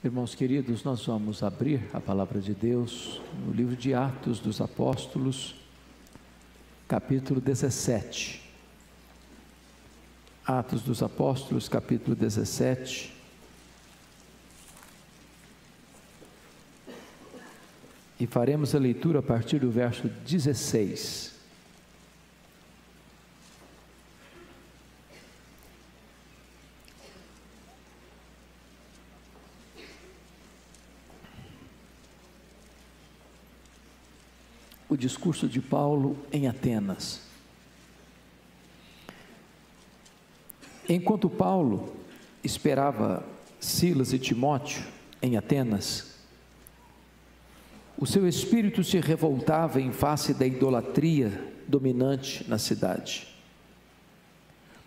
Irmãos queridos, nós vamos abrir a palavra de Deus no livro de Atos dos Apóstolos, capítulo 17. Atos dos Apóstolos, capítulo 17. E faremos a leitura a partir do verso 16. O discurso de Paulo em Atenas. Enquanto Paulo esperava Silas e Timóteo em Atenas, o seu espírito se revoltava em face da idolatria dominante na cidade.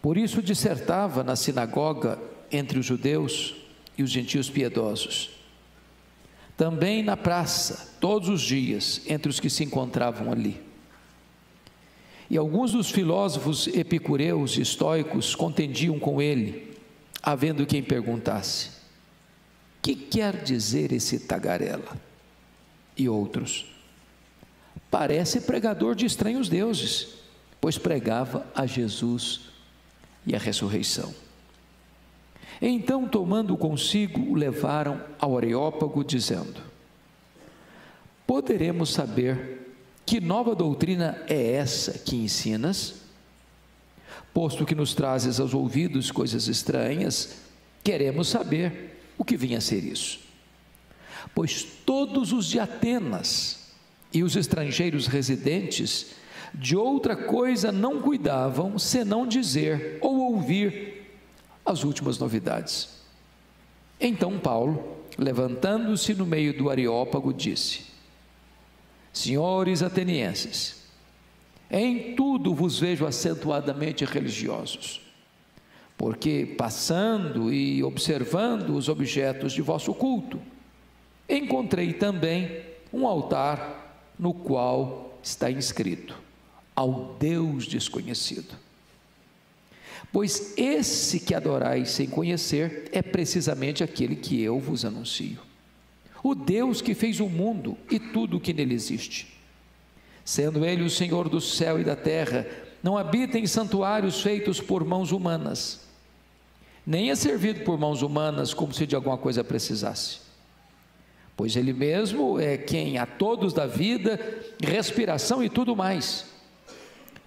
Por isso dissertava na sinagoga entre os judeus e os gentios piedosos. Também na praça, todos os dias, entre os que se encontravam ali. E alguns dos filósofos epicureus e estoicos contendiam com ele, havendo quem perguntasse: que quer dizer esse tagarela? E outros: parece pregador de estranhos deuses, pois pregava a Jesus e a ressurreição. Então, tomando consigo, o levaram ao Areópago, dizendo: poderemos saber que nova doutrina é essa que ensinas? Posto que nos trazes aos ouvidos coisas estranhas, queremos saber o que vinha a ser isso. Pois todos os de Atenas e os estrangeiros residentes de outra coisa não cuidavam, senão dizer ou ouvir as últimas novidades. Então Paulo, levantando-se no meio do Areópago, disse: senhores atenienses, em tudo vos vejo acentuadamente religiosos, porque passando e observando os objetos de vosso culto, encontrei também um altar no qual está inscrito: ao Deus desconhecido. Pois esse que adorais sem conhecer é precisamente aquele que eu vos anuncio, o Deus que fez o mundo e tudo o que nele existe. Sendo ele o Senhor do céu e da terra, não habita em santuários feitos por mãos humanas, nem é servido por mãos humanas como se de alguma coisa precisasse, pois ele mesmo é quem a todos dá vida, respiração e tudo mais.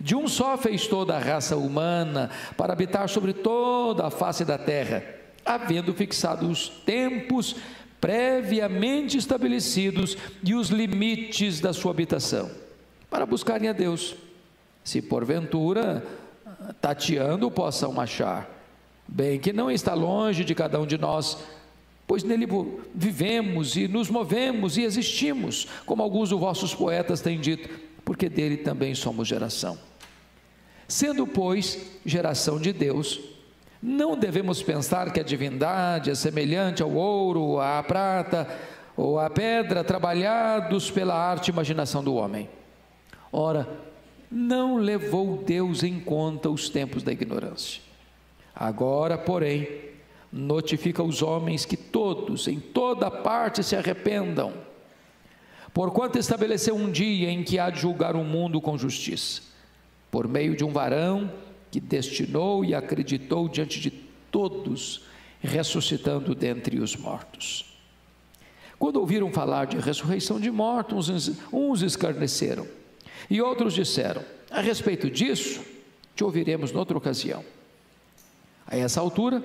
De um só fez toda a raça humana para habitar sobre toda a face da terra, havendo fixado os tempos previamente estabelecidos e os limites da sua habitação, para buscarem a Deus, se porventura tateando possam achar, bem que não está longe de cada um de nós, pois nele vivemos e nos movemos e existimos, como alguns dos vossos poetas têm dito, porque dele também somos geração. Sendo, pois, geração de Deus, não devemos pensar que a divindade é semelhante ao ouro, à prata ou à pedra, trabalhados pela arte e imaginação do homem. Ora, não levou Deus em conta os tempos da ignorância. Agora, porém, notifica aos homens que todos, em toda parte, se arrependam, porquanto estabeleceu um dia em que há de julgar o mundo com justiça, por meio de um varão que destinou e acreditou diante de todos, ressuscitando dentre os mortos. Quando ouviram falar de ressurreição de mortos, uns escarneceram, e outros disseram: a respeito disso, te ouviremos noutra ocasião. A essa altura,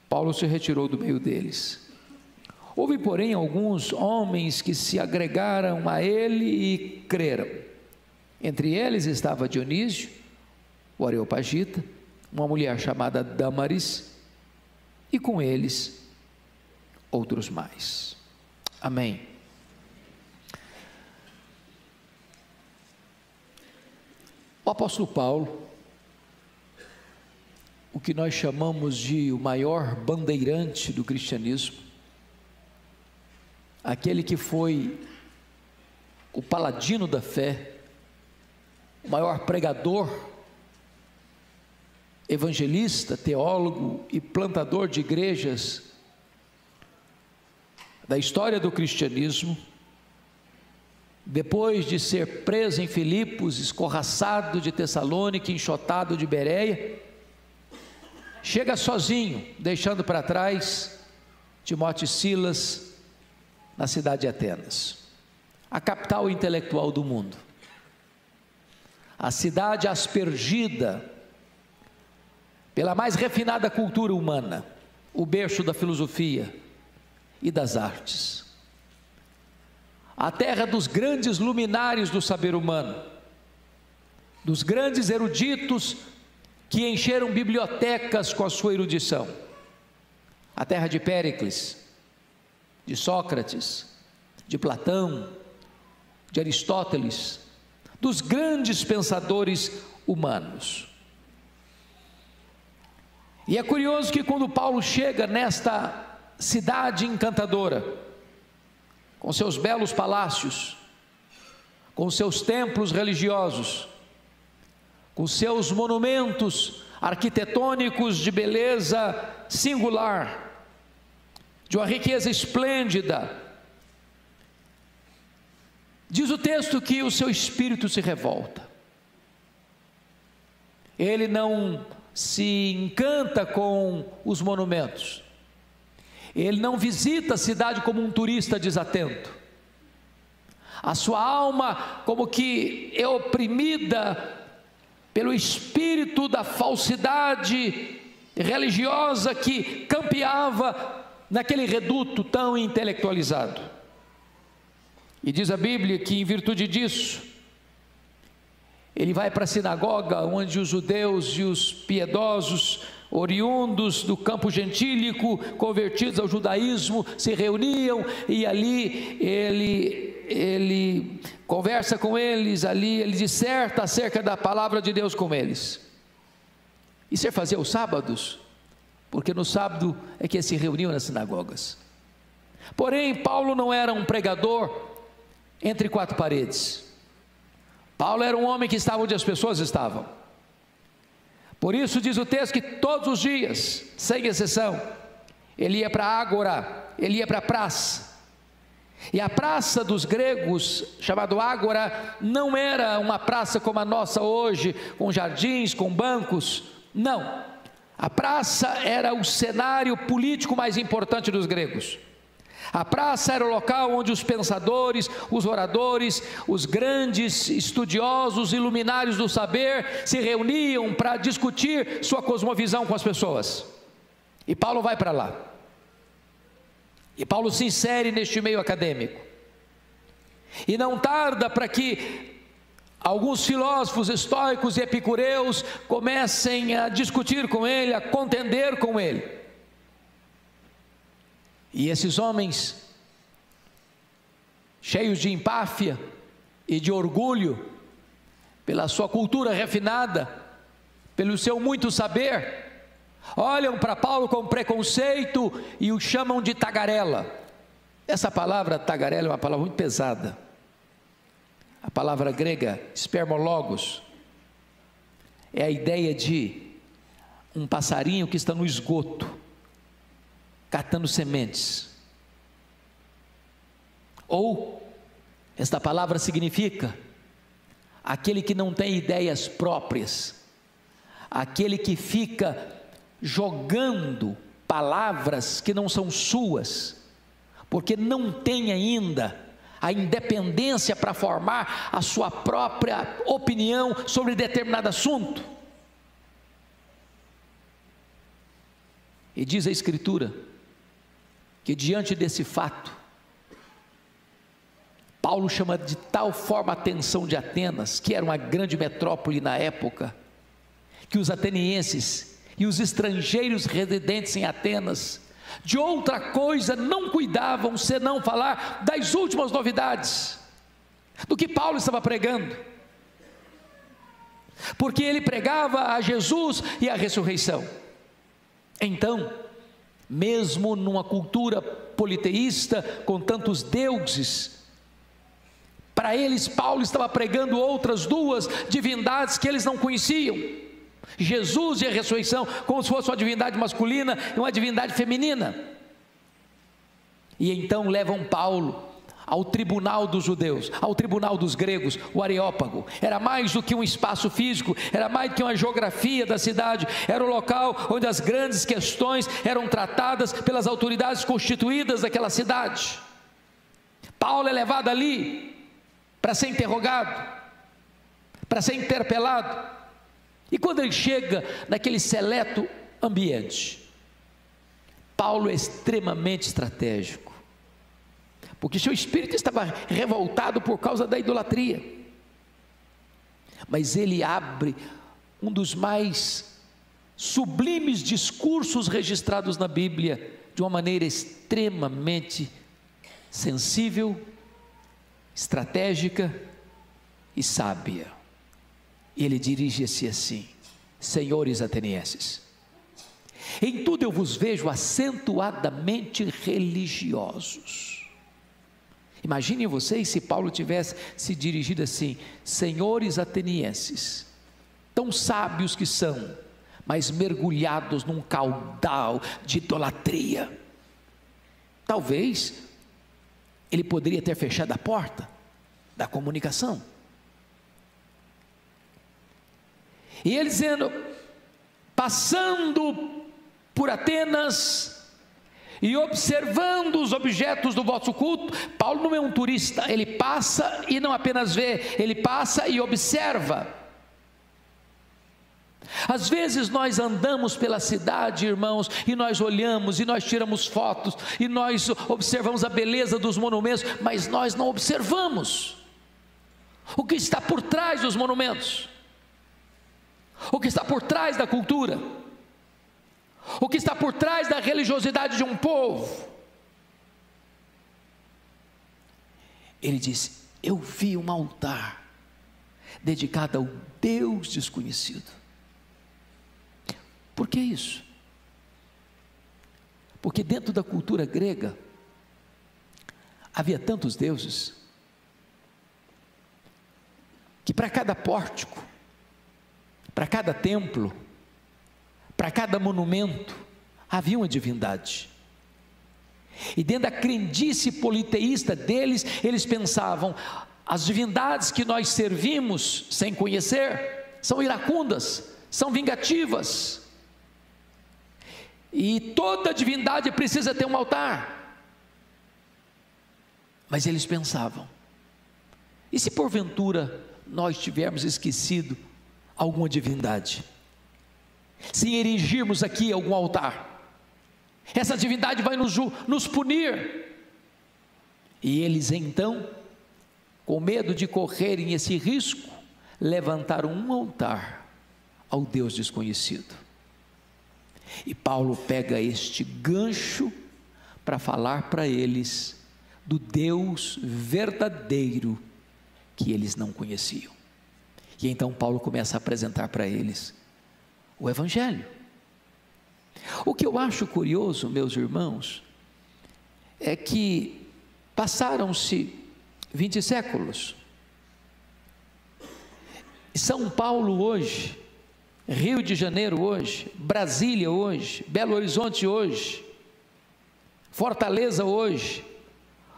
Paulo se retirou do meio deles. Houve, porém, alguns homens que se agregaram a ele e creram. Entre eles estava Dionísio, o Areopagita, uma mulher chamada Dâmaris, e com eles outros mais. Amém. O apóstolo Paulo, o que nós chamamos de o maior bandeirante do cristianismo, aquele que foi o paladino da fé, o maior pregador, evangelista, teólogo e plantador de igrejas da história do cristianismo, depois de ser preso em Filipos, escorraçado de Tessalônica, enxotado de Bereia, chega sozinho, deixando para trás Timóteo e Silas na cidade de Atenas, a capital intelectual do mundo, a cidade aspergida pela mais refinada cultura humana, o berço da filosofia e das artes, a terra dos grandes luminares do saber humano, dos grandes eruditos que encheram bibliotecas com a sua erudição, a terra de Péricles, de Sócrates, de Platão, de Aristóteles, dos grandes pensadores humanos. E é curioso que quando Paulo chega nesta cidade encantadora, com seus belos palácios, com seus templos religiosos, com seus monumentos arquitetônicos de beleza singular, de uma riqueza esplêndida, diz o texto que o seu espírito se revolta. Ele não se encanta com os monumentos, ele não visita a cidade como um turista desatento. A sua alma como que é oprimida pelo espírito da falsidade religiosa que campeava naquele reduto tão intelectualizado. E diz a Bíblia que em virtude disso, ele vai para a sinagoga onde os judeus e os piedosos, oriundos do campo gentílico, convertidos ao judaísmo, se reuniam, e ali ele conversa com eles, ali ele disserta acerca da palavra de Deus com eles. Isso é fazer os sábados, porque no sábado é que eles se reuniam nas sinagogas. Porém, Paulo não era um pregador entre quatro paredes. Paulo era um homem que estava onde as pessoas estavam. Por isso diz o texto que todos os dias, sem exceção, ele ia para a ágora, ele ia para a praça. E a praça dos gregos, chamado ágora, não era uma praça como a nossa hoje, com jardins, com bancos. Não, a praça era o cenário político mais importante dos gregos. A praça era o local onde os pensadores, os oradores, os grandes estudiosos e luminares do saber se reuniam para discutir sua cosmovisão com as pessoas. E Paulo vai para lá. E Paulo se insere neste meio acadêmico. E não tarda para que alguns filósofos estoicos e epicureus comecem a discutir com ele, a contender com ele. E esses homens, cheios de empáfia e de orgulho, pela sua cultura refinada, pelo seu muito saber, olham para Paulo com preconceito e o chamam de tagarela. Essa palavra tagarela é uma palavra muito pesada. A palavra grega, spermologos, é a ideia de um passarinho que está no esgoto, catando sementes. Ou, esta palavra significa aquele que não tem ideias próprias, aquele que fica jogando palavras que não são suas, porque não tem ainda a independência para formar a sua própria opinião sobre determinado assunto. E diz a Escritura que diante desse fato, Paulo chama de tal forma a atenção de Atenas, que era uma grande metrópole na época, que os atenienses e os estrangeiros residentes em Atenas, de outra coisa não cuidavam, senão falar das últimas novidades, do que Paulo estava pregando, porque ele pregava a Jesus e a ressurreição. Então, mesmo numa cultura politeísta, com tantos deuses, para eles Paulo estava pregando outras duas divindades que eles não conheciam, Jesus e a ressurreição, como se fosse uma divindade masculina e uma divindade feminina. E então levam Paulo ao tribunal dos judeus, ao tribunal dos gregos, o Areópago. Era mais do que um espaço físico, era mais do que uma geografia da cidade, era o local onde as grandes questões eram tratadas pelas autoridades constituídas daquela cidade. Paulo é levado ali para ser interrogado, para ser interpelado. E quando ele chega naquele seleto ambiente, Paulo é extremamente estratégico, porque seu espírito estava revoltado por causa da idolatria. Mas ele abre um dos mais sublimes discursos registrados na Bíblia, de uma maneira extremamente sensível, estratégica e sábia. E ele dirige-se assim: senhores atenienses, em tudo eu vos vejo acentuadamente religiosos. Imaginem vocês se Paulo tivesse se dirigido assim: senhores atenienses, tão sábios que são, mas mergulhados num caudal de idolatria. Talvez ele poderia ter fechado a porta da comunicação. E ele dizendo: passando por Atenas e observando os objetos do vosso culto. Paulo não é um turista, ele passa e não apenas vê, ele passa e observa. Às vezes nós andamos pela cidade, irmãos, e nós olhamos, e nós tiramos fotos, e nós observamos a beleza dos monumentos, mas nós não observamos o que está por trás dos monumentos, o que está por trás da cultura, o que está por trás da religiosidade de um povo. Ele disse: eu vi um altar dedicado ao Deus desconhecido. Por que isso? Porque dentro da cultura grega havia tantos deuses, que para cada pórtico, para cada templo, para cada monumento, havia uma divindade. E dentro da crendice politeísta deles, eles pensavam: as divindades que nós servimos sem conhecer são iracundas, são vingativas, e toda divindade precisa ter um altar. Mas eles pensavam: e se porventura nós tivermos esquecido alguma divindade, se erigirmos aqui algum altar, essa divindade vai nos punir. E eles então, com medo de correrem esse risco, levantaram um altar ao Deus desconhecido. E Paulo pega este gancho para falar para eles do Deus verdadeiro que eles não conheciam. E então Paulo começa a apresentar para eles o Evangelho. O que eu acho curioso, meus irmãos, é que passaram-se 20 séculos. São Paulo hoje, Rio de Janeiro hoje, Brasília hoje, Belo Horizonte hoje, Fortaleza hoje,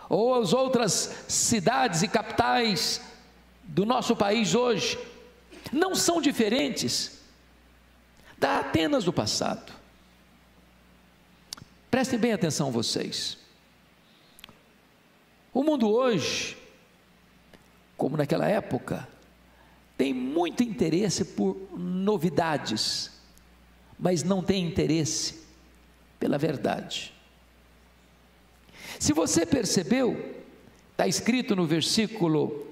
ou as outras cidades e capitais do nosso país hoje, não são diferentes da Atenas do passado. Prestem bem atenção vocês. O mundo hoje, como naquela época, tem muito interesse por novidades, mas não tem interesse pela verdade. Se você percebeu, está escrito no versículo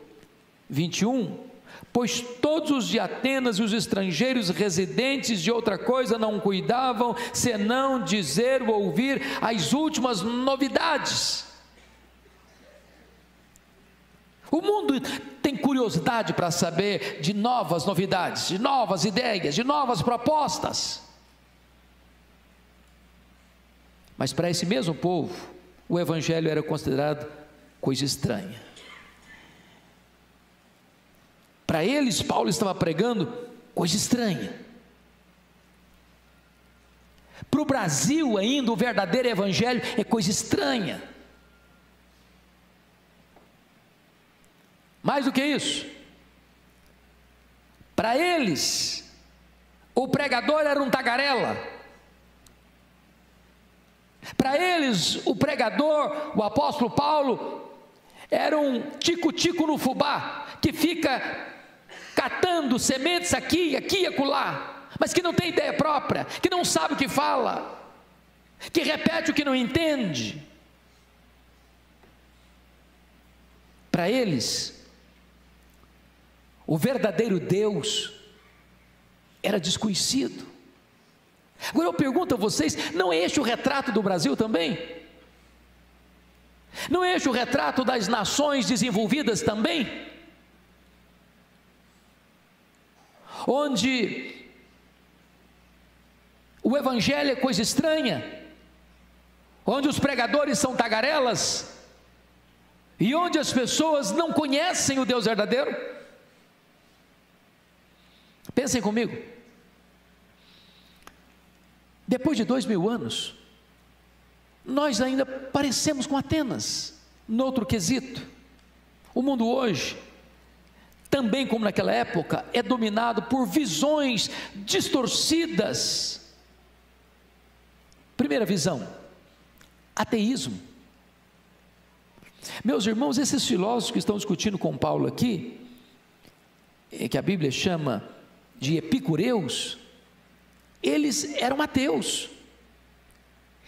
21, pois todos os de Atenas e os estrangeiros residentes de outra coisa não cuidavam, senão dizer ou ouvir as últimas novidades. O mundo tem curiosidade para saber de novas novidades, de novas ideias, de novas propostas. Mas para esse mesmo povo, o Evangelho era considerado coisa estranha. Para eles, Paulo estava pregando coisa estranha. Para o Brasil ainda, o verdadeiro Evangelho é coisa estranha. Mais do que isso, para eles, o pregador era um tagarela. Para eles, o pregador, o apóstolo Paulo, era um tico-tico no fubá, que fica catando sementes aqui e acolá, mas que não tem ideia própria, que não sabe o que fala, que repete o que não entende. Para eles, o verdadeiro Deus era desconhecido. Agora eu pergunto a vocês, não é este o retrato do Brasil também? Não é este o retrato das nações desenvolvidas também? Onde o evangelho é coisa estranha, onde os pregadores são tagarelas, e onde as pessoas não conhecem o Deus verdadeiro. Pensem comigo, depois de 2000 anos, nós ainda parecemos com Atenas, noutro quesito. O mundo hoje, também como naquela época, é dominado por visões distorcidas. Primeira visão, ateísmo. Meus irmãos, esses filósofos que estão discutindo com Paulo aqui, que a Bíblia chama de epicureus, eles eram ateus.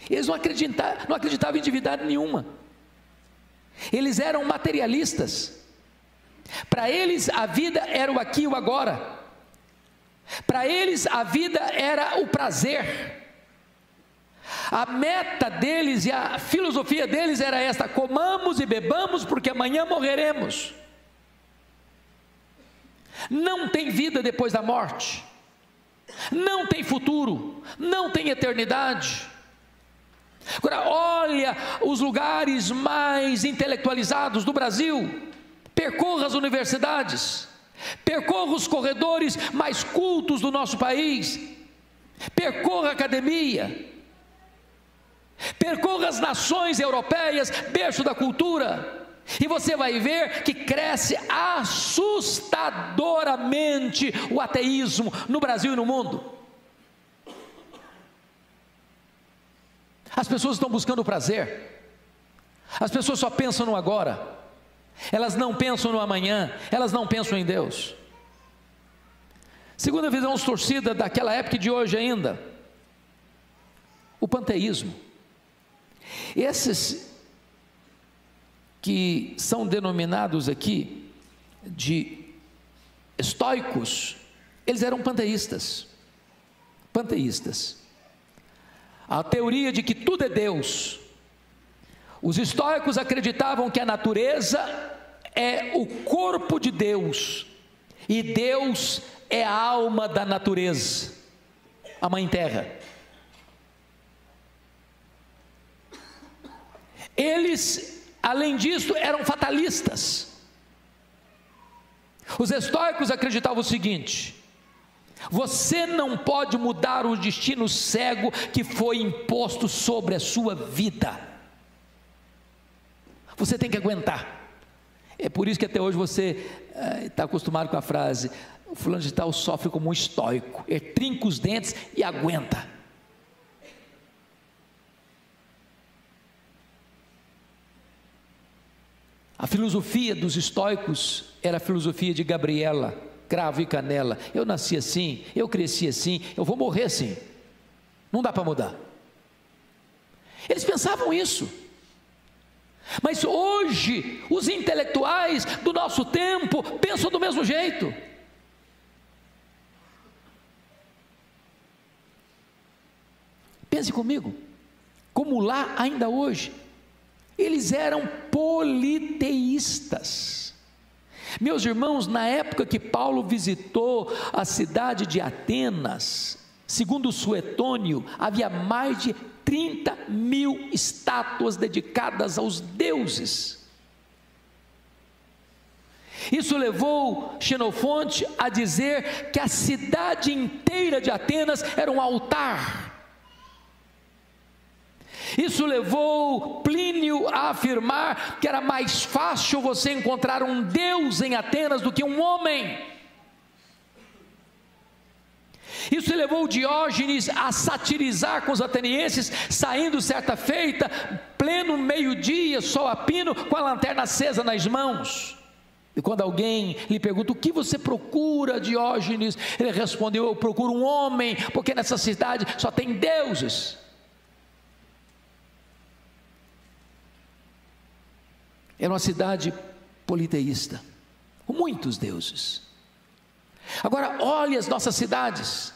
Eles não acreditavam em divindade nenhuma. Eles eram materialistas. Para eles a vida era o aqui e o agora. Para eles a vida era o prazer. A meta deles e a filosofia deles era esta: comamos e bebamos porque amanhã morreremos. Não tem vida depois da morte, não tem futuro, não tem eternidade. Agora olha os lugares mais intelectualizados do Brasil, percorra as universidades, percorra os corredores mais cultos do nosso país, percorra a academia, percorra as nações europeias, berço da cultura, e você vai ver que cresce assustadoramente o ateísmo no Brasil e no mundo. As pessoas estão buscando o prazer, as pessoas só pensam no agora, elas não pensam no amanhã, elas não pensam em Deus. Segunda visão distorcida daquela época e de hoje ainda, o panteísmo. Esses que são denominados aqui de estoicos, eles eram panteístas. A teoria de que tudo é Deus. Os estoicos acreditavam que a natureza é o corpo de Deus, e Deus é a alma da natureza, a mãe terra. Eles, além disso, eram fatalistas. Os estoicos acreditavam o seguinte: você não pode mudar o destino cego que foi imposto sobre a sua vida. Você tem que aguentar. É por isso que até hoje você está acostumado com a frase: o fulano de tal sofre como um estoico. Ele trinca os dentes e aguenta. A filosofia dos estoicos era a filosofia de Gabriela, cravo e canela. Eu nasci assim, eu cresci assim, eu vou morrer assim. Não dá para mudar. Eles pensavam isso. Mas hoje, os intelectuais do nosso tempo pensam do mesmo jeito. Pense comigo, como lá ainda hoje, eles eram politeístas. Meus irmãos, na época que Paulo visitou a cidade de Atenas, segundo Suetônio, havia mais de 30.000 estátuas dedicadas aos deuses. Isso levou Xenofonte a dizer que a cidade inteira de Atenas era um altar. Isso levou Plínio a afirmar que era mais fácil você encontrar um Deus em Atenas do que um homem. Isso levou Diógenes a satirizar com os atenienses, saindo certa feita, pleno meio-dia, sol a pino, com a lanterna acesa nas mãos. E quando alguém lhe pergunta: o que você procura, Diógenes? Ele respondeu: eu procuro um homem, porque nessa cidade só tem deuses. Era uma cidade politeísta, com muitos deuses. Agora olhe as nossas cidades,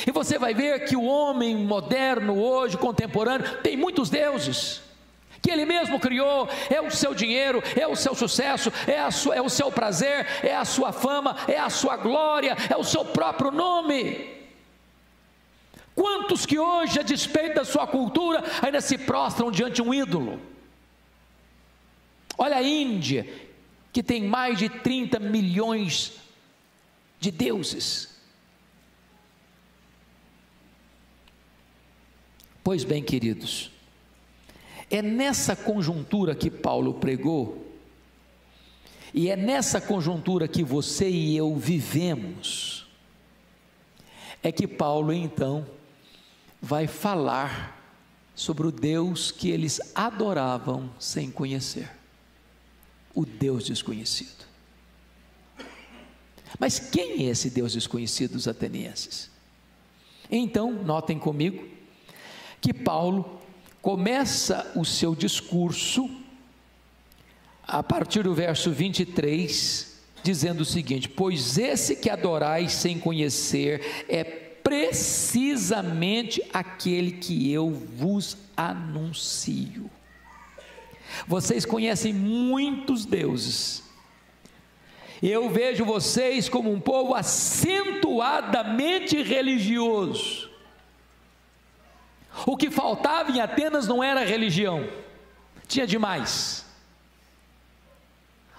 e você vai ver que o homem moderno hoje, contemporâneo, tem muitos deuses, que ele mesmo criou. É o seu dinheiro, é o seu sucesso, é o seu prazer, é a sua fama, é a sua glória, é o seu próprio nome. Quantos que hoje, a despeito da sua cultura, ainda se prostram diante de um ídolo? Olha a Índia, que tem mais de 30 milhões de deuses. Pois bem, queridos, é nessa conjuntura que Paulo pregou, e é nessa conjuntura que você e eu vivemos, é que Paulo então vai falar sobre o Deus que eles adoravam sem conhecer, o Deus desconhecido. Mas quem é esse Deus desconhecido dos atenienses? Então, notem comigo que Paulo começa o seu discurso a partir do verso 23, dizendo o seguinte: pois esse que adorais sem conhecer é precisamente aquele que eu vos anuncio. Vocês conhecem muitos deuses. Eu vejo vocês como um povo acentuadamente religioso. O que faltava em Atenas não era religião, tinha demais.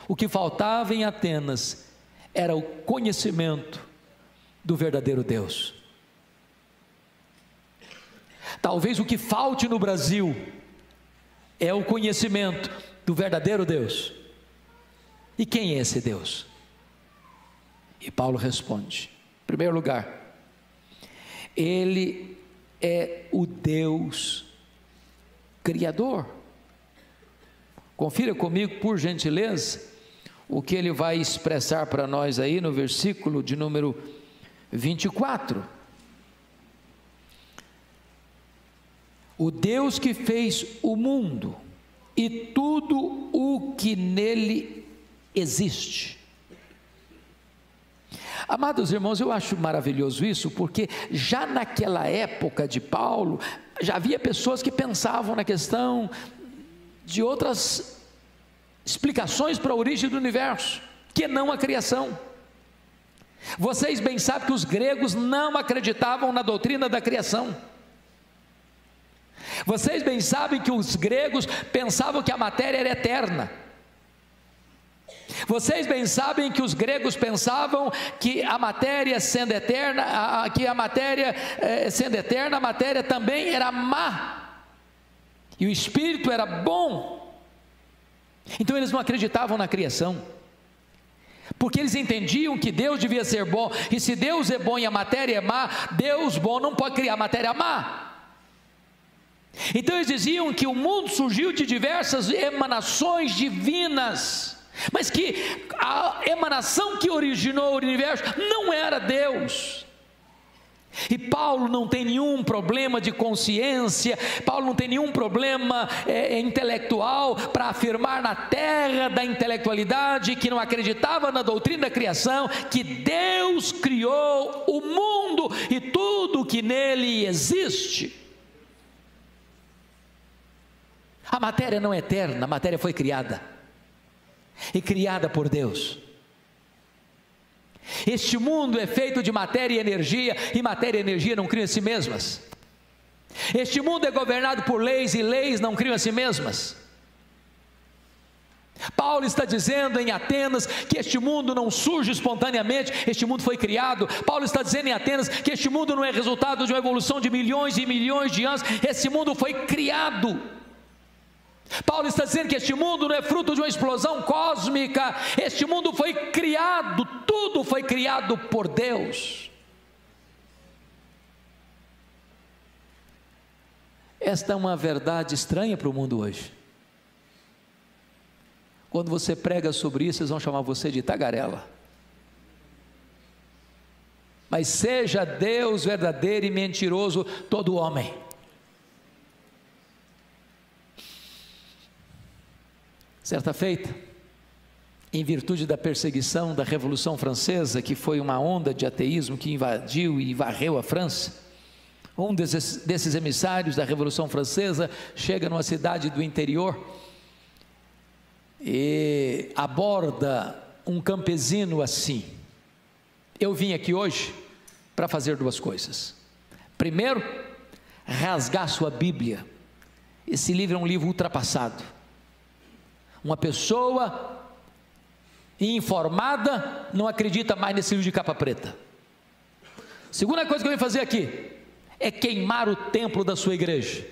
O que faltava em Atenas era o conhecimento do verdadeiro Deus. Talvez o que falte no Brasil é o conhecimento do verdadeiro Deus. E quem é esse Deus? E Paulo responde: em primeiro lugar, Ele é o Deus Criador. Confira comigo, por gentileza, o que ele vai expressar para nós aí no versículo de número 24. O Deus que fez o mundo e tudo o que nele existe. Amados irmãos, eu acho maravilhoso isso, porque já naquela época de Paulo, já havia pessoas que pensavam na questão de outras explicações para a origem do universo, que não a criação. Vocês bem sabem que os gregos não acreditavam na doutrina da criação. Vocês bem sabem que os gregos pensavam que a matéria era eterna. Vocês bem sabem que os gregos pensavam que a matéria sendo eterna, a matéria também era má, e o espírito era bom. Então eles não acreditavam na criação, porque eles entendiam que Deus devia ser bom, e se Deus é bom e a matéria é má, Deus bom não pode criar matéria má. Então eles diziam que o mundo surgiu de diversas emanações divinas, mas que a emanação que originou o universo não era Deus. E Paulo não tem nenhum problema de consciência, Paulo não tem nenhum problema intelectual para afirmar na terra da intelectualidade, que não acreditava na doutrina da criação, que Deus criou o mundo e tudo que nele existe. A matéria não é eterna, a matéria foi criada, e criada por Deus. Este mundo é feito de matéria e energia, e matéria e energia não criam a si mesmas. Este mundo é governado por leis, e leis não criam a si mesmas. Paulo está dizendo em Atenas que este mundo não surge espontaneamente, este mundo foi criado. Paulo está dizendo em Atenas que este mundo não é resultado de uma evolução de milhões e milhões de anos, esse mundo foi criado. Paulo está dizendo que este mundo não é fruto de uma explosão cósmica, este mundo foi criado, tudo foi criado por Deus. Esta é uma verdade estranha para o mundo hoje. Quando você prega sobre isso, eles vão chamar você de tagarela. Mas seja Deus verdadeiro e mentiroso todo homem. Certa feita, em virtude da perseguição da Revolução Francesa, que foi uma onda de ateísmo que invadiu e varreu a França, um desses emissários da Revolução Francesa chega numa cidade do interior e aborda um campesino assim: eu vim aqui hoje para fazer duas coisas. Primeiro, rasgar sua Bíblia. Esse livro é um livro ultrapassado. Uma pessoa informada não acredita mais nesse livro de capa preta. Segunda coisa que eu vim fazer aqui é queimar o templo da sua igreja,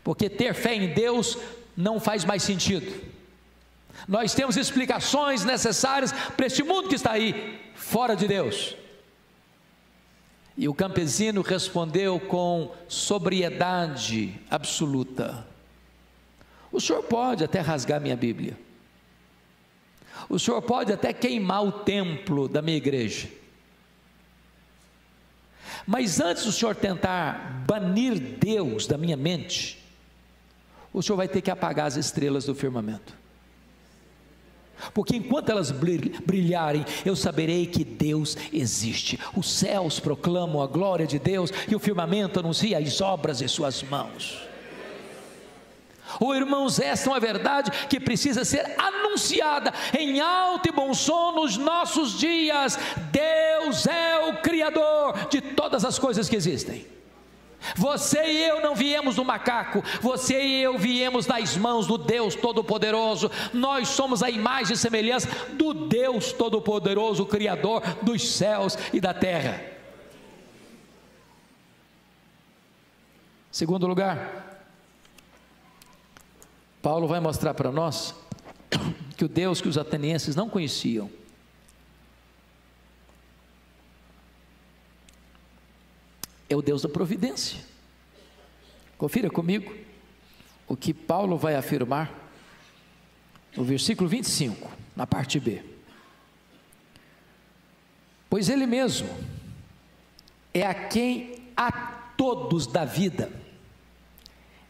porque ter fé em Deus não faz mais sentido. Nós temos explicações necessárias para este mundo que está aí, fora de Deus. E o campesino respondeu com sobriedade absoluta: o senhor pode até rasgar minha Bíblia, o senhor pode até queimar o templo da minha igreja, mas antes do senhor tentar banir Deus da minha mente, o senhor vai ter que apagar as estrelas do firmamento, porque enquanto elas brilharem, eu saberei que Deus existe. Os céus proclamam a glória de Deus e o firmamento anuncia as obras de suas mãos. Irmãos, esta é uma verdade que precisa ser anunciada em alto e bom som nos nossos dias. Deus é o Criador de todas as coisas que existem. Você e eu não viemos do macaco, você e eu viemos das mãos do Deus Todo-Poderoso. Nós somos a imagem e semelhança do Deus Todo-Poderoso, o Criador dos céus e da terra. Segundo lugar, Paulo vai mostrar para nós que o Deus que os atenienses não conheciam é o Deus da providência. Confira comigo o que Paulo vai afirmar no versículo 25, na parte B. Pois Ele mesmo é a quem a todos dá vida,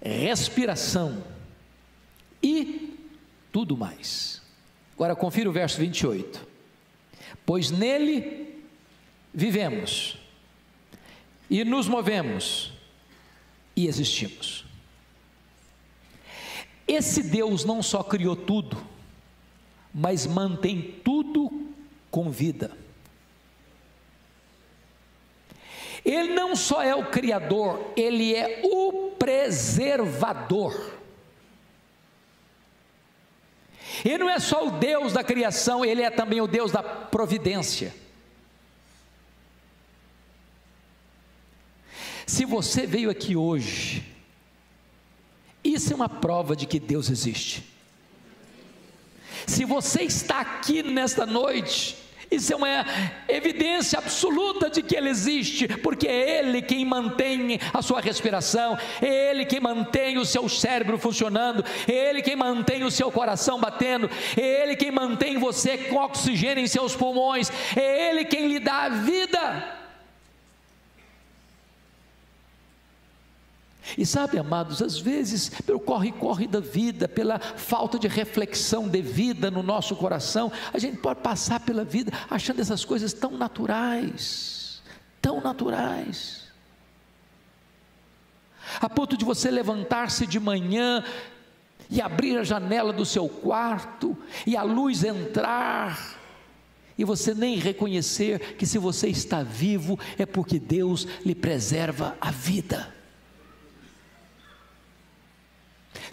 respiração e tudo mais. Agora confira o verso 28. Pois nele vivemos e nos movemos e existimos. Esse Deus não só criou tudo, mas mantém tudo com vida. Ele não só é o Criador, Ele é o preservador. Ele não é só o Deus da criação, Ele é também o Deus da providência. Se você veio aqui hoje, isso é uma prova de que Deus existe. Se você está aqui nesta noite, isso é uma evidência absoluta de que Ele existe, porque é Ele quem mantém a sua respiração, é Ele quem mantém o seu cérebro funcionando, é Ele quem mantém o seu coração batendo, é Ele quem mantém você com oxigênio em seus pulmões, é Ele quem lhe dá a vida. E sabe, amados, às vezes pelo corre-corre da vida, pela falta de reflexão devida no nosso coração, a gente pode passar pela vida achando essas coisas tão naturais, a ponto de você levantar-se de manhã e abrir a janela do seu quarto e a luz entrar, e você nem reconhecer que se você está vivo é porque Deus lhe preserva a vida.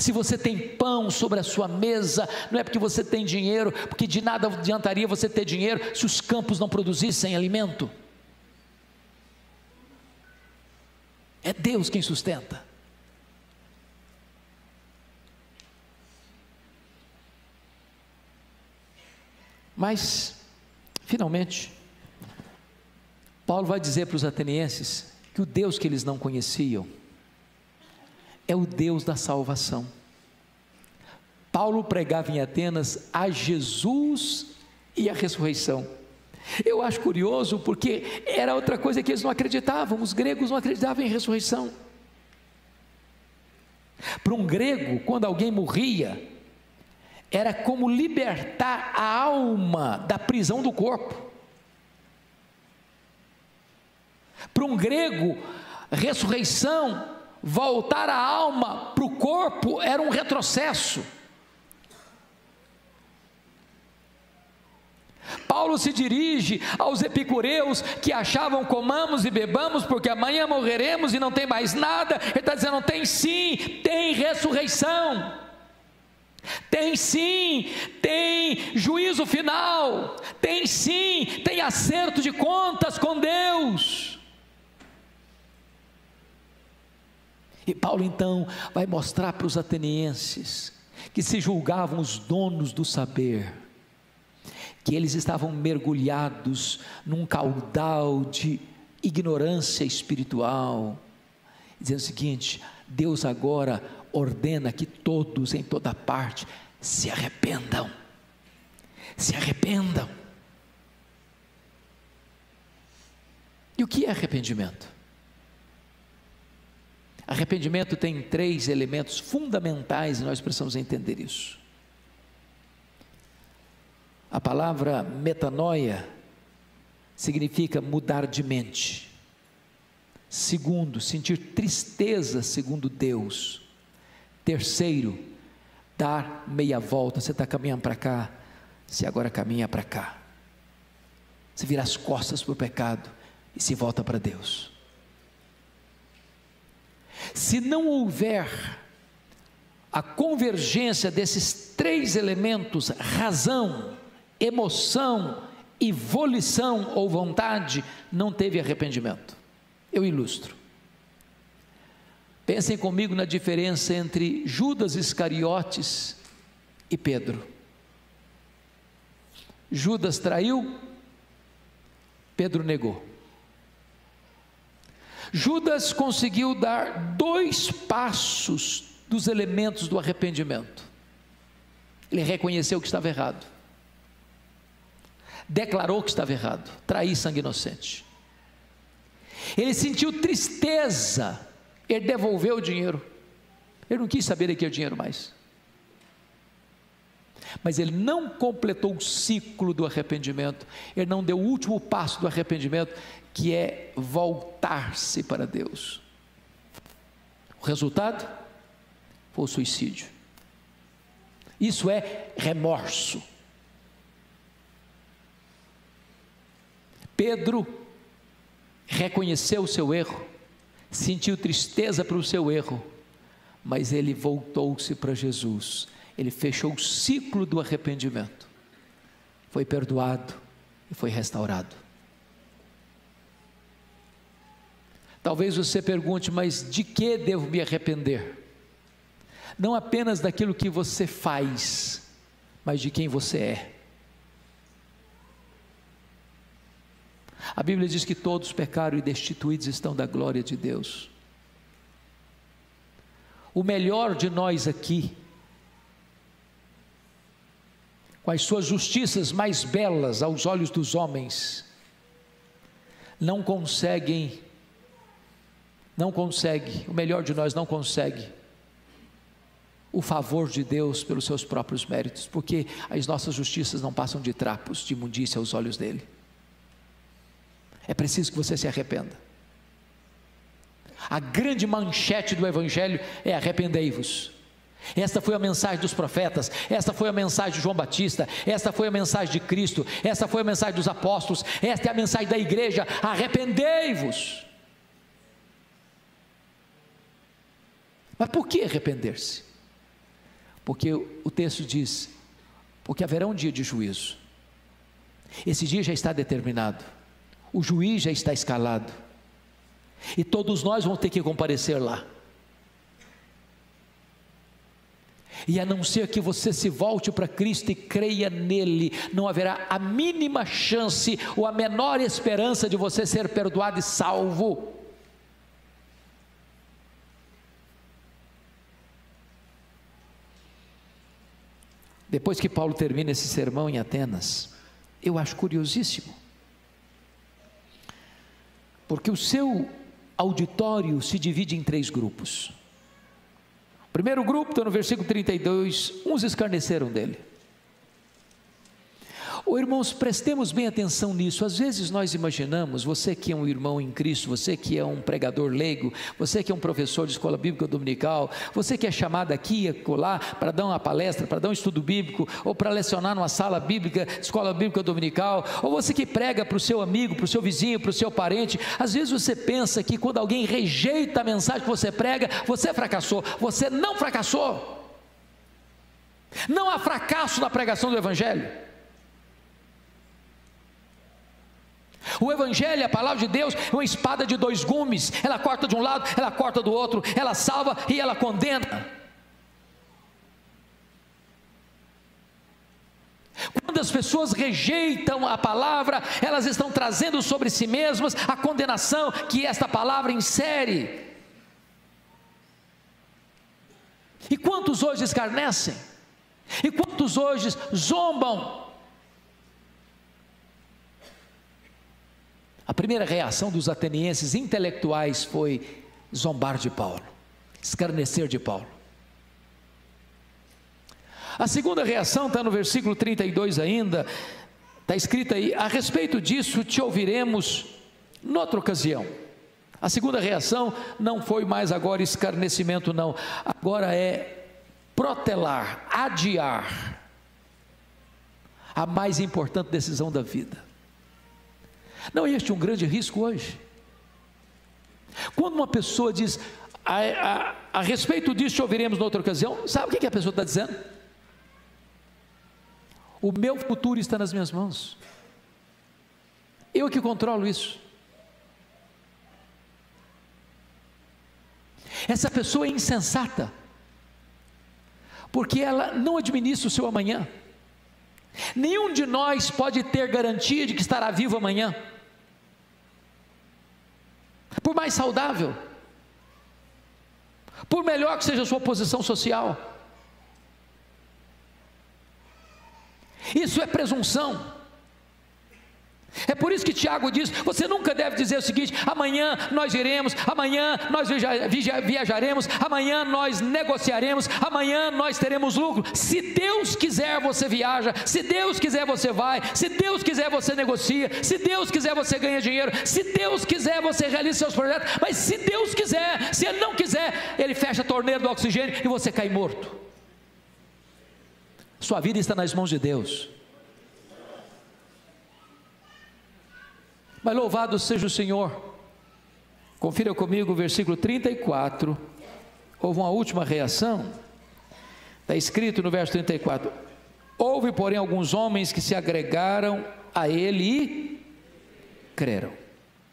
Se você tem pão sobre a sua mesa, não é porque você tem dinheiro, porque de nada adiantaria você ter dinheiro se os campos não produzissem alimento. É Deus quem sustenta. Mas, finalmente, Paulo vai dizer para os atenienses que o Deus que eles não conheciam é o Deus da salvação. Paulo pregava em Atenas a Jesus e a ressurreição. Eu acho curioso porque era outra coisa que eles não acreditavam. Os gregos não acreditavam em ressurreição. Para um grego, quando alguém morria, era como libertar a alma da prisão do corpo. Para um grego, ressurreição, voltar a alma para o corpo, era um retrocesso. Paulo se dirige aos epicureus que achavam comamos e bebamos porque amanhã morreremos e não tem mais nada. Ele está dizendo, tem sim, tem ressurreição. Tem sim, tem juízo final, tem sim, tem acerto de contas com Deus. E Paulo então vai mostrar para os atenienses, que se julgavam os donos do saber, que eles estavam mergulhados num caudal de ignorância espiritual, dizendo o seguinte: Deus agora ordena que todos em toda parte se arrependam, se arrependam. E o que é arrependimento? Arrependimento tem 3 elementos fundamentais e nós precisamos entender isso. A palavra metanoia significa mudar de mente. Segundo, sentir tristeza segundo Deus. Terceiro, dar meia volta. Você está caminhando para cá, você agora caminha para cá. Você vira as costas para o pecado e se volta para Deus. Se não houver a convergência desses 3 elementos, razão, emoção e volição ou vontade, não teve arrependimento. Eu ilustro. Pensem comigo na diferença entre Judas Iscariotes e Pedro. Judas traiu, Pedro negou. Judas conseguiu dar 2 passos dos elementos do arrependimento. Ele reconheceu que estava errado, declarou que estava errado, trair sangue inocente. Ele sentiu tristeza, ele devolveu o dinheiro, ele não quis saber daquele dinheiro mais, mas ele não completou o ciclo do arrependimento, ele não deu o último passo do arrependimento, que é voltar-se para Deus. O resultado foi o suicídio. Isso é remorso. Pedro reconheceu o seu erro, sentiu tristeza pelo seu erro, mas ele voltou-se para Jesus, ele fechou o ciclo do arrependimento, foi perdoado e foi restaurado. Talvez você pergunte, mas de que devo me arrepender? Não apenas daquilo que você faz, mas de quem você é. A Bíblia diz que todos pecaram e destituídos estão da glória de Deus. O melhor de nós aqui, com as suas justiças mais belas aos olhos dos homens, não consegue, o melhor de nós não consegue o favor de Deus pelos seus próprios méritos, porque as nossas justiças não passam de trapos de imundícia aos olhos dele. É preciso que você se arrependa. A grande manchete do Evangelho é: arrependei-vos. Esta foi a mensagem dos profetas, esta foi a mensagem de João Batista, esta foi a mensagem de Cristo, esta foi a mensagem dos apóstolos, esta é a mensagem da igreja: arrependei-vos. Mas por que arrepender-se? Porque o texto diz, porque haverá um dia de juízo. Esse dia já está determinado, o juiz já está escalado, e todos nós vamos ter que comparecer lá. E a não ser que você se volte para Cristo e creia nele, não haverá a mínima chance ou a menor esperança de você ser perdoado e salvo. Depois que Paulo termina esse sermão em Atenas, eu acho curiosíssimo, porque o seu auditório se divide em 3 grupos. O primeiro grupo está no versículo 32, uns escarneceram dele. Irmãos, prestemos bem atenção nisso. Às vezes nós imaginamos, você que é um irmão em Cristo, você que é um pregador leigo, você que é um professor de escola bíblica dominical, você que é chamado aqui e acolá para dar uma palestra, para dar um estudo bíblico, ou para lecionar numa sala bíblica, escola bíblica dominical, ou você que prega para o seu amigo, para o seu vizinho, para o seu parente. Às vezes você pensa que quando alguém rejeita a mensagem que você prega, você fracassou. Você não fracassou. Não há fracasso na pregação do Evangelho. O Evangelho, a palavra de Deus, é uma espada de 2 gumes, ela corta de um lado, ela corta do outro, ela salva e ela condena. Quando as pessoas rejeitam a palavra, elas estão trazendo sobre si mesmas a condenação que esta palavra insere. E quantos hoje escarnecem? E quantos hoje zombam? A primeira reação dos atenienses intelectuais foi zombar de Paulo, escarnecer de Paulo. A segunda reação está no versículo 32 ainda, está escrito aí: a respeito disso te ouviremos noutra ocasião. A segunda reação não foi mais agora escarnecimento, não, agora é protelar, adiar a mais importante decisão da vida. Não é este um grande risco hoje? Quando uma pessoa diz, a respeito disso te ouviremos noutra ocasião, sabe o que a pessoa está dizendo? O meu futuro está nas minhas mãos, eu que controlo isso. Essa pessoa é insensata, porque ela não administra o seu amanhã. Nenhum de nós pode ter garantia de que estará vivo amanhã, por mais saudável, por melhor que seja a sua posição social. Isso é presunção. É por isso que Tiago diz, você nunca deve dizer o seguinte: amanhã nós iremos, amanhã nós viajaremos, amanhã nós negociaremos, amanhã nós teremos lucro. Se Deus quiser você viaja, se Deus quiser você vai, se Deus quiser você negocia, se Deus quiser você ganha dinheiro, se Deus quiser você realiza seus projetos, mas se Deus quiser, se Ele não quiser, Ele fecha a torneira do oxigênio e você cai morto. Sua vida está nas mãos de Deus. Mas louvado seja o Senhor. Confira comigo o versículo 34. Houve uma última reação. Está escrito no verso 34: houve, porém, alguns homens que se agregaram a ele e creram.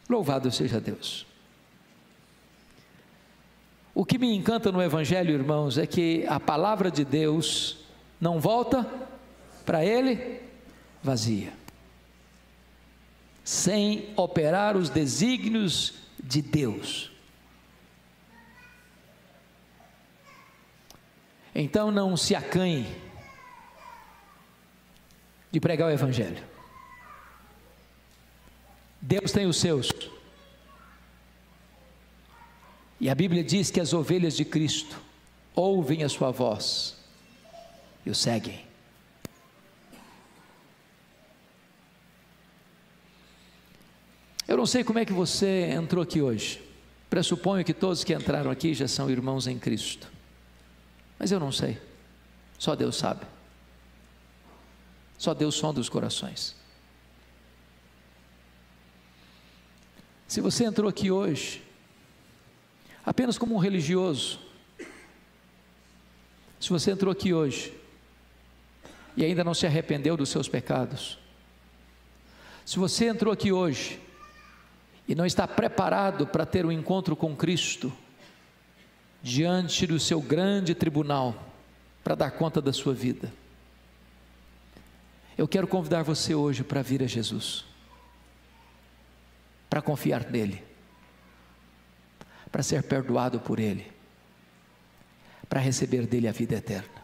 Louvado seja Deus. O que me encanta no Evangelho, irmãos, é que a palavra de Deus não volta para ele vazia, sem operar os desígnios de Deus. Então não se acanhe de pregar o Evangelho. Deus tem os seus, e a Bíblia diz que as ovelhas de Cristo ouvem a sua voz e o seguem. Eu não sei como é que você entrou aqui hoje. Pressuponho que todos que entraram aqui já são irmãos em Cristo, mas eu não sei, só Deus sabe. Só Deus sonda os corações. Se você entrou aqui hoje apenas como um religioso, Se você entrou aqui hoje e ainda não se arrependeu dos seus pecados, se você entrou aqui hoje e não está preparado para ter um encontro com Cristo, diante do seu grande tribunal, para dar conta da sua vida, eu quero convidar você hoje para vir a Jesus, para confiar nele, para ser perdoado por ele, para receber dele a vida eterna.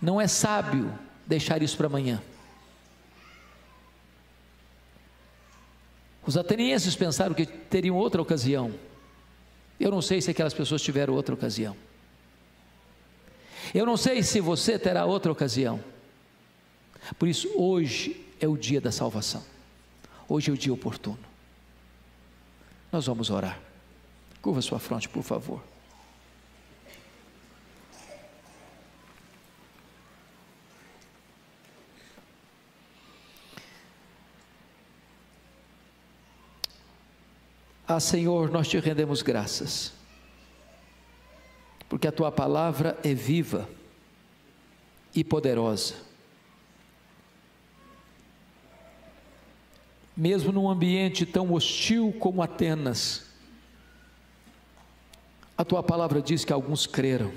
Não é sábio deixar isso para amanhã. Os atenienses pensaram que teriam outra ocasião. Eu não sei se aquelas pessoas tiveram outra ocasião. Eu não sei se você terá outra ocasião. Por isso, hoje é o dia da salvação. Hoje é o dia oportuno. Nós vamos orar. Curva sua fronte, por favor. Ah, Senhor, nós te rendemos graças, porque a tua palavra é viva e poderosa. Mesmo num ambiente tão hostil como Atenas, a tua palavra diz que alguns creram.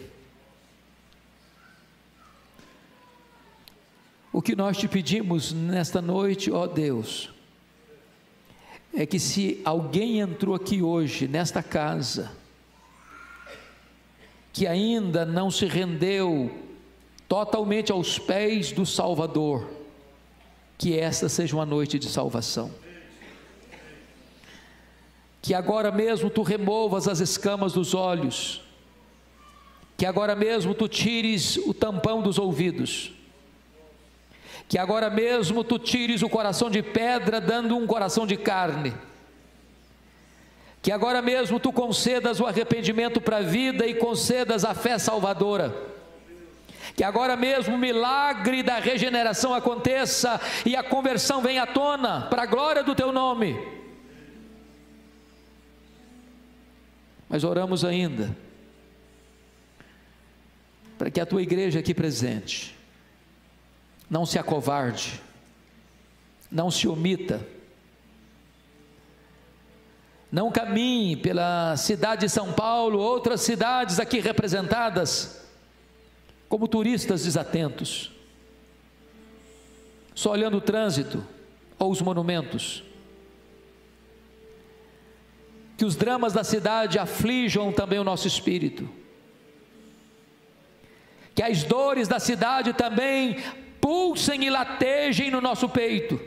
O que nós te pedimos nesta noite, ó Deus, é que se alguém entrou aqui hoje, nesta casa, que ainda não se rendeu totalmente aos pés do Salvador, que esta seja uma noite de salvação. Que agora mesmo tu removas as escamas dos olhos, que agora mesmo tu tires o tampão dos ouvidos, que agora mesmo tu tires o coração de pedra, dando um coração de carne, que agora mesmo tu concedas o arrependimento para a vida e concedas a fé salvadora, que agora mesmo o milagre da regeneração aconteça e a conversão venha à tona, para a glória do teu nome. Mas oramos ainda, para que a tua igreja aqui presente não se acovarde, não se omita, não caminhe pela cidade de São Paulo, outras cidades aqui representadas, como turistas desatentos, só olhando o trânsito ou os monumentos. Que os dramas da cidade aflijam também o nosso espírito, que as dores da cidade também pulsem e latejem no nosso peito,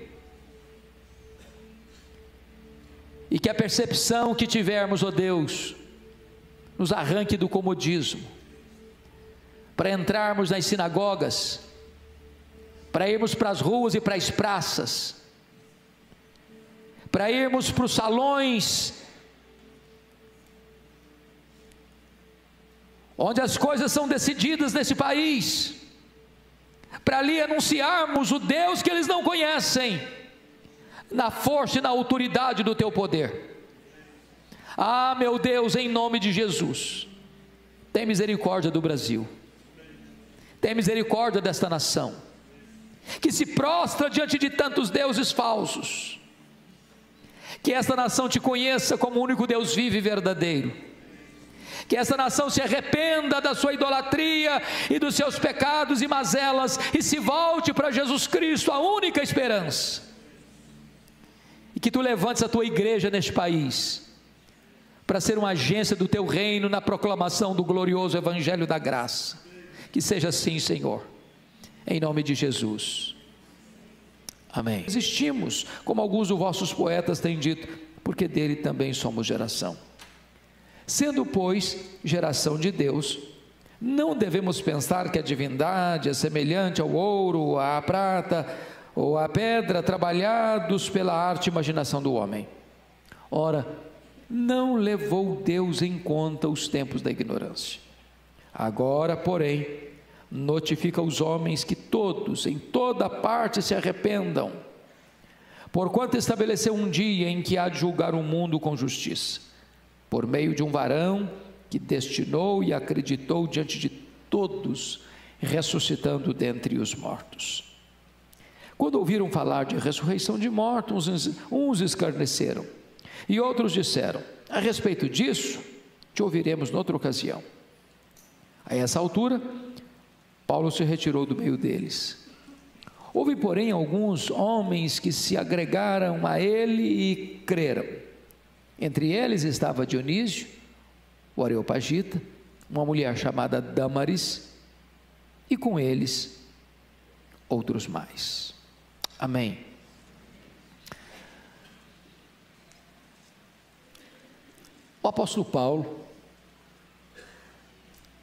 e que a percepção que tivermos, ó Deus, nos arranque do comodismo, para entrarmos nas sinagogas, para irmos para as ruas e para as praças, para irmos para os salões, onde as coisas são decididas nesse país, para ali anunciarmos o Deus que eles não conhecem, na força e na autoridade do teu poder. Ah, meu Deus, em nome de Jesus, tem misericórdia do Brasil, tem misericórdia desta nação, que se prostra diante de tantos deuses falsos. Que esta nação te conheça como o único Deus vivo e verdadeiro. Que essa nação se arrependa da sua idolatria e dos seus pecados e mazelas e se volte para Jesus Cristo, a única esperança. E que tu levantes a tua igreja neste país, para ser uma agência do teu reino na proclamação do glorioso evangelho da graça. Que seja assim, Senhor, em nome de Jesus. Amém. Existimos, como alguns dos vossos poetas têm dito, porque dele também somos geração. Sendo, pois, geração de Deus, não devemos pensar que a divindade é semelhante ao ouro, à prata ou à pedra, trabalhados pela arte e imaginação do homem. Ora, não levou Deus em conta os tempos da ignorância. Agora, porém, notifica aos homens que todos, em toda parte, se arrependam, porquanto estabeleceu um dia em que há de julgar o mundo com justiça, por meio de um varão que destinou e acreditou diante de todos, ressuscitando dentre os mortos. Quando ouviram falar de ressurreição de mortos, uns escarneceram, e outros disseram: a respeito disso, te ouviremos noutra ocasião. A essa altura, Paulo se retirou do meio deles. Houve, porém, alguns homens que se agregaram a ele e creram. Entre eles estava Dionísio, o Areopagita, uma mulher chamada Dâmaris, e com eles outros mais. Amém. O apóstolo Paulo,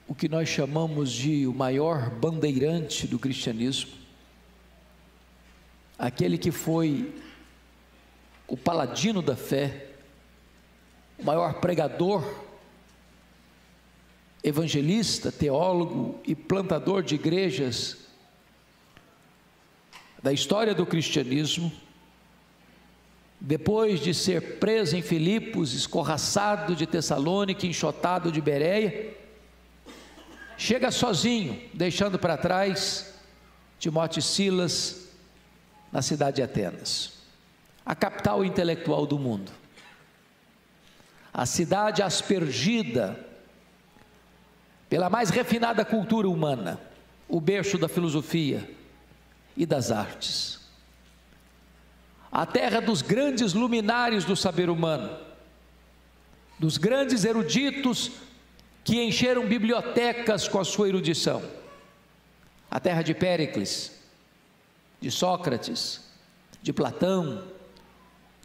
o que nós chamamos de o maior bandeirante do cristianismo, aquele que foi o paladino da fé, o maior pregador, evangelista, teólogo e plantador de igrejas da história do cristianismo, depois de ser preso em Filipos, escorraçado de Tessalônica, enxotado de Bereia, chega sozinho, deixando para trás Timóteo e Silas, na cidade de Atenas, a capital intelectual do mundo, a cidade aspergida pela mais refinada cultura humana, o berço da filosofia e das artes, a terra dos grandes luminares do saber humano, dos grandes eruditos que encheram bibliotecas com a sua erudição, a terra de Péricles, de Sócrates, de Platão,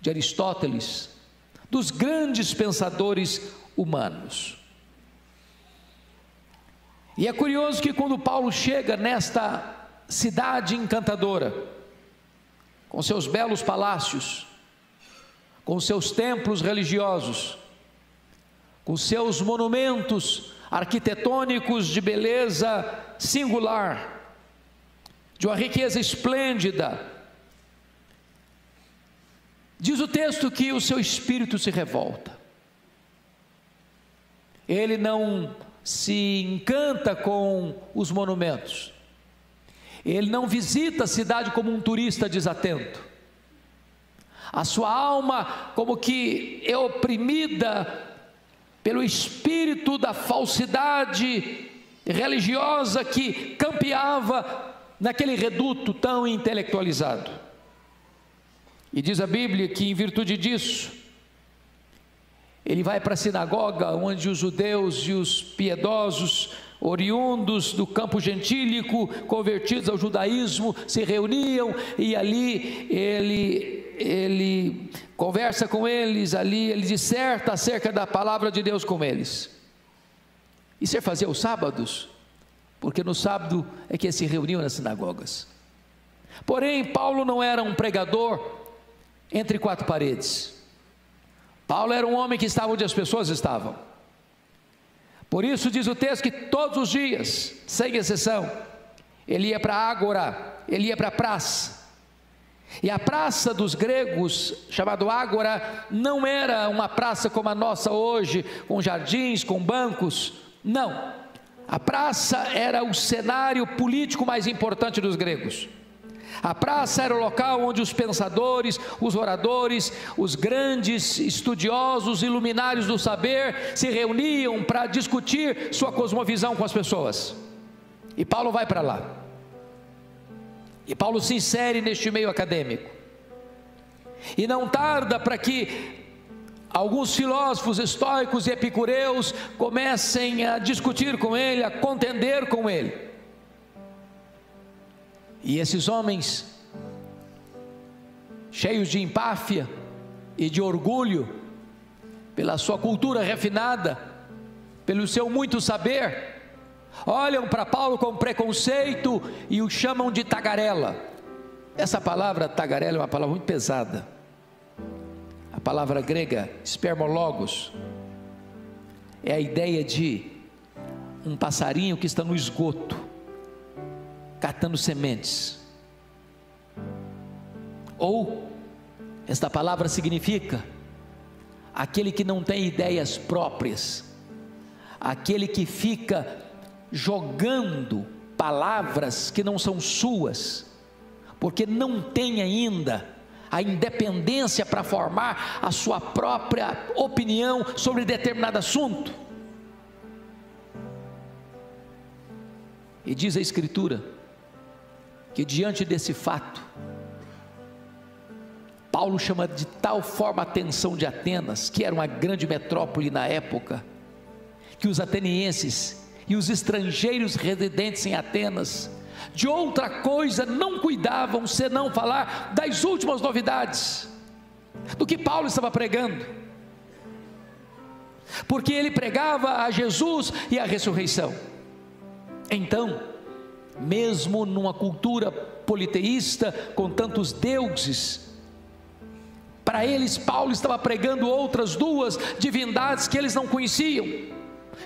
de Aristóteles, dos grandes pensadores humanos. E é curioso que quando Paulo chega nesta cidade encantadora, com seus belos palácios, com seus templos religiosos, com seus monumentos arquitetônicos de beleza singular, de uma riqueza esplêndida, diz o texto que o seu espírito se revolta. Ele não se encanta com os monumentos, ele não visita a cidade como um turista desatento. A sua alma como que é oprimida pelo espírito da falsidade religiosa que campeava naquele reduto tão intelectualizado. E diz a Bíblia que, em virtude disso, ele vai para a sinagoga onde os judeus e os piedosos, oriundos do campo gentílico, convertidos ao judaísmo, se reuniam, e ali ele conversa com eles, ali ele disserta acerca da palavra de Deus com eles. Isso é fazer os sábados, porque no sábado é que eles se reuniam nas sinagogas. Porém, Paulo não era um pregador entre quatro paredes. Paulo era um homem que estava onde as pessoas estavam. Por isso diz o texto que todos os dias, sem exceção, ele ia para a ágora, ele ia para a praça. E a praça dos gregos, chamado ágora, não era uma praça como a nossa hoje, com jardins, com bancos. Não, a praça era o cenário político mais importante dos gregos. A praça era o local onde os pensadores, os oradores, os grandes estudiosos e luminares do saber se reuniam para discutir sua cosmovisão com as pessoas. E Paulo vai para lá. E Paulo se insere neste meio acadêmico. E não tarda para que alguns filósofos estoicos e epicureus comecem a discutir com ele, a contender com ele. E esses homens, cheios de empáfia e de orgulho, pela sua cultura refinada, pelo seu muito saber, olham para Paulo com preconceito e o chamam de tagarela. Essa palavra tagarela é uma palavra muito pesada. A palavra grega spermologos é a ideia de um passarinho que está no esgoto, catando sementes. Ou, esta palavra significa aquele que não tem ideias próprias, aquele que fica jogando palavras que não são suas, porque não tem ainda a independência para formar a sua própria opinião sobre determinado assunto. E diz a Escritura que diante desse fato, Paulo chama de tal forma a atenção de Atenas, que era uma grande metrópole na época, que os atenienses e os estrangeiros residentes em Atenas de outra coisa não cuidavam senão falar das últimas novidades do que Paulo estava pregando, porque ele pregava a Jesus e a ressurreição. Então, mesmo numa cultura politeísta com tantos deuses, para eles Paulo estava pregando outras duas divindades que eles não conheciam: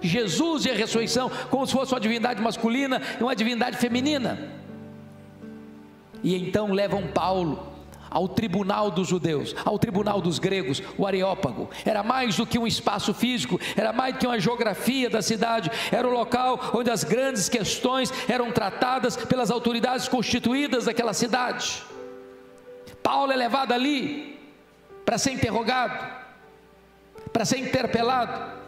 Jesus e a ressurreição, como se fosse uma divindade masculina e uma divindade feminina. E então levam Paulo ao tribunal dos judeus, ao tribunal dos gregos, o Areópago. Era mais do que um espaço físico, era mais do que uma geografia da cidade, era o local onde as grandes questões eram tratadas pelas autoridades constituídas daquela cidade. Paulo é levado ali para ser interrogado, para ser interpelado.